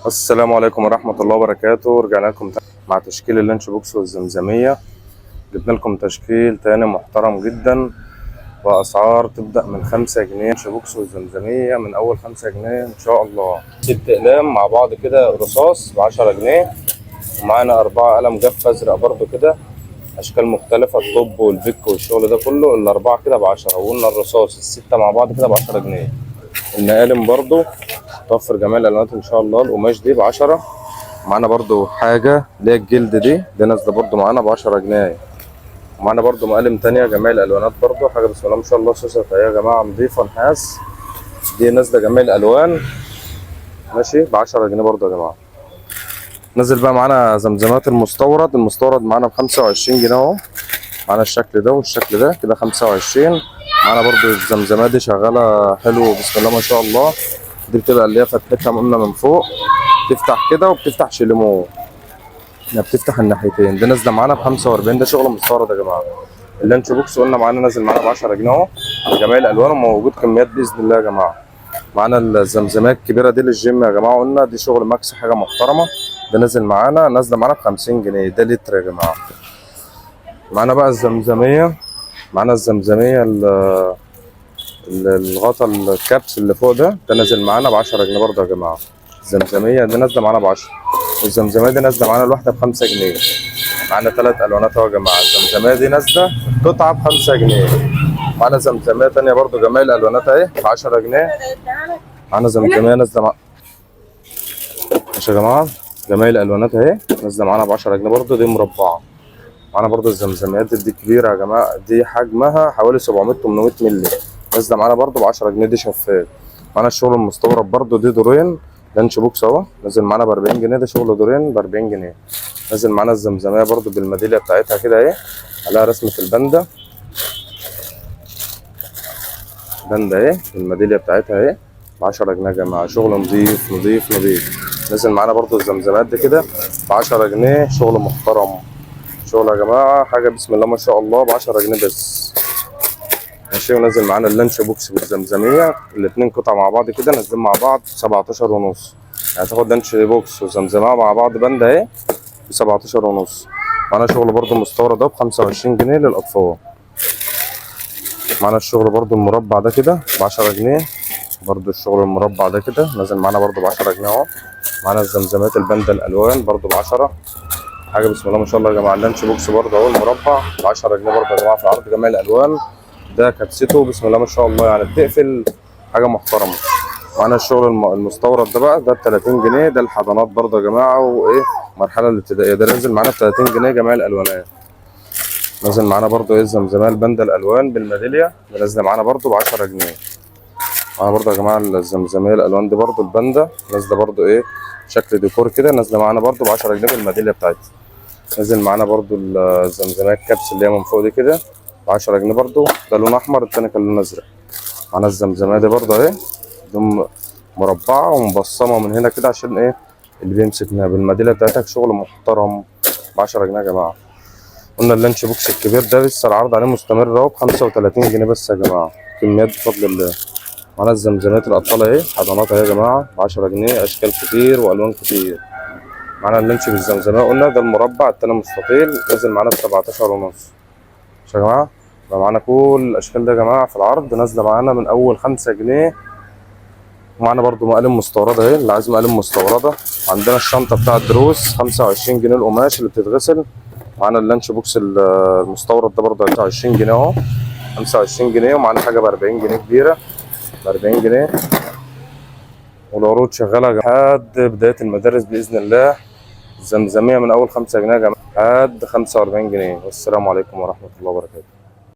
السلام عليكم ورحمة الله وبركاته. رجعنا لكم مع تشكيل اللانش بوكس والزمزمية. جبنا لكم تشكيل تاني محترم جدا وأسعار تبدأ من 5 جنيه. لانش بوكس والزمزمية من أول 5 جنيه إن شاء الله. 6 أقلام مع بعض كده رصاص ب10 جنيه، ومعانا 4 قلم جاف أزرق برضو كده أشكال مختلفة، الطب والبيك والشغل ده كله. الأربعة كده ب10، وقلنا الرصاص الستة مع بعض كده ب10 جنيه. المقالم برضو توفر جميع الالوانات ان شاء الله. القماش دي ب10. معانا برضو حاجه اللي هي الجلد دي نازله برضو معانا ب10 جنيه. ومعانا برضو مقالم تانية جميع الالوانات برضو، حاجه بسم الله ما شاء الله. سوسه اهي يا جماعه نضيفه نحاس، دي نازله جميع الالوان ماشي ب10 جنيه برضو يا جماعه. نزل بقى معانا زمزمات المستورد معانا ب25 جنيه اهو. معانا الشكل ده والشكل ده كده 25. معانا برضو الزمزمات دي شغاله حلو بسم الله ما شاء الله. دي بتبقى اللي هي فتحتها قلنا من فوق، بتفتح كده وبتفتح شليمو، يعني بتفتح الناحيتين. ده نازله معانا ب45. ده شغل مستورد يا جماعه. اللانش بوكس قلنا معانا نازل معانا ب10 جنيه اهو، جميع الالوان وموجود كميات باذن الله يا جماعه. معانا الزمزمات الكبيره دي للجيم يا جماعه، قلنا دي شغل ماكس حاجه محترمه. ده نازل معانا نازله معانا ب50 جنيه، ده لتر يا جماعه. معانا بقى الزمزميه، معانا الزمزميه الغطا الكبس اللي فوق ده نازل معانا ب10 جنيه برضه يا جماعه. الزمزميه دي نازله معانا ب10، والزمزميه دي نازله معانا الواحده ب5 جنيه. معانا 3 الوانات اهو يا جماعه. الزمزميه دي نازله قطعه ب5 جنيه. معانا زمزميه ثانيه برضه جميع الالوانات اهي ب10 جنيه. معانا زمزميه نازله ماشي يا جماعه، جميع الالوانات اهي نازله معانا ب10 جنيه برضه، دي مربعه. معانا برضه الزمزميات دي كبيره يا جماعه، دي حجمها حوالي 700 800 مللي، نازله معانا برضه ب10 جنيه، دي شفاف. معانا الشغل المستورد برضه، دي دورين لانش بوكس اهو نازل معانا ب40 جنيه، ده شغل دورين ب40 جنيه. نازل معانا الزمزميه برضه بالميداليه بتاعتها كده اهي، عليها رسمه الباندا، باندا اهي بالميداليه بتاعتها اهي ب10 جنيه يا جماعه. شغل نظيف نظيف نظيف. نازل معانا برضه الزمزمات دي كده ب10 جنيه، شغل محترم. شغل يا جماعه حاجه بسم الله ما شاء الله ب10 جنيه بس ماشي. ونازل معانا اللانش بوكس بالزمزميه، الاثنين قطع مع بعض كده نازلين مع بعض 17 ونص. يعني تاخد لانش بوكس وزمزميه مع بعض باندا اهي ب 17 ونص. معانا شغل برضو مستورد ده ب 25 جنيه للاطفال. معانا الشغل برضو المربع ده كده ب 10 جنيه، برضو الشغل المربع ده كده نازل معانا برضو ب 10 جنيه اهو. معانا الزمزمات الباندا الالوان برضو ب 10. حاجه بسم الله ما شاء الله يا جماعه. اللانش بوكس برضو اهو المربع ب 10 جنيه برضو يا جماعه، في العرض جميع الالوان. ده كبسته بسم الله ما شاء الله، يعني بتقفل حاجه محترمه. معانا الشغل المستورد ده بقى ده ب 30 جنيه، ده الحضانات برضه يا جماعه وايه المرحله الابتدائيه. ده نازل معانا ب 30 جنيه جميع الالوانات. نازل معانا برضه ايه الزمزميه الباندا الالوان بالميداليه، ده نازله معانا برضه ب 10 جنيه. معانا برضه يا جماعه الزمزميه الالوان دي برضه الباندا نازله برضه ايه شكل ديكور كده، نازله معانا برضه ب 10 جنيه بالميداليه بتاعتها. نازل معانا برضه الزمزميه الكبس اللي هي من فوق دي كده ب 10 جنيه برضه، ده لون احمر التاني كان لون ازرق. معانا الزمزميه دي برضه اهي، دي مربعه ومبصمه من هنا كده عشان ايه اللي بيمسك منها بالميداليه بتاعتها، شغل محترم ب 10 جنيه يا جماعه. قلنا اللانش بوكس الكبير ده لسه العرض عليه مستمر اهو ب 35 جنيه بس يا جماعه، كميات بفضل الله. معانا الزمزمات الاطفال اهي حضانات اهي يا جماعه ب 10 جنيه، اشكال كتير والوان كتير. معانا اللانش بالزمزميه قلنا ده المربع التاني مستطيل نازل معانا ب 17 ونص يا جماعه. يبقى معانا كل الاشكال ده يا جماعه في العرض نازله معانا من اول 5 جنيه. ومعانا برضو مقالم مستورده اهي، اللي عايز مقالم مستورده. عندنا الشنطه بتاع الدروس 25 جنيه القماش اللي بتتغسل. معانا اللانش بوكس المستورد ده برضو 25 جنيه اهو، 25 جنيه. ومعانا حاجه ب 40 جنيه كبيره ب 40 جنيه. والعروض شغاله لحد بدايه المدارس باذن الله. الزمزميه من اول 5 جنيه يا جماعه لحد 45 جنيه. والسلام عليكم ورحمه الله وبركاته.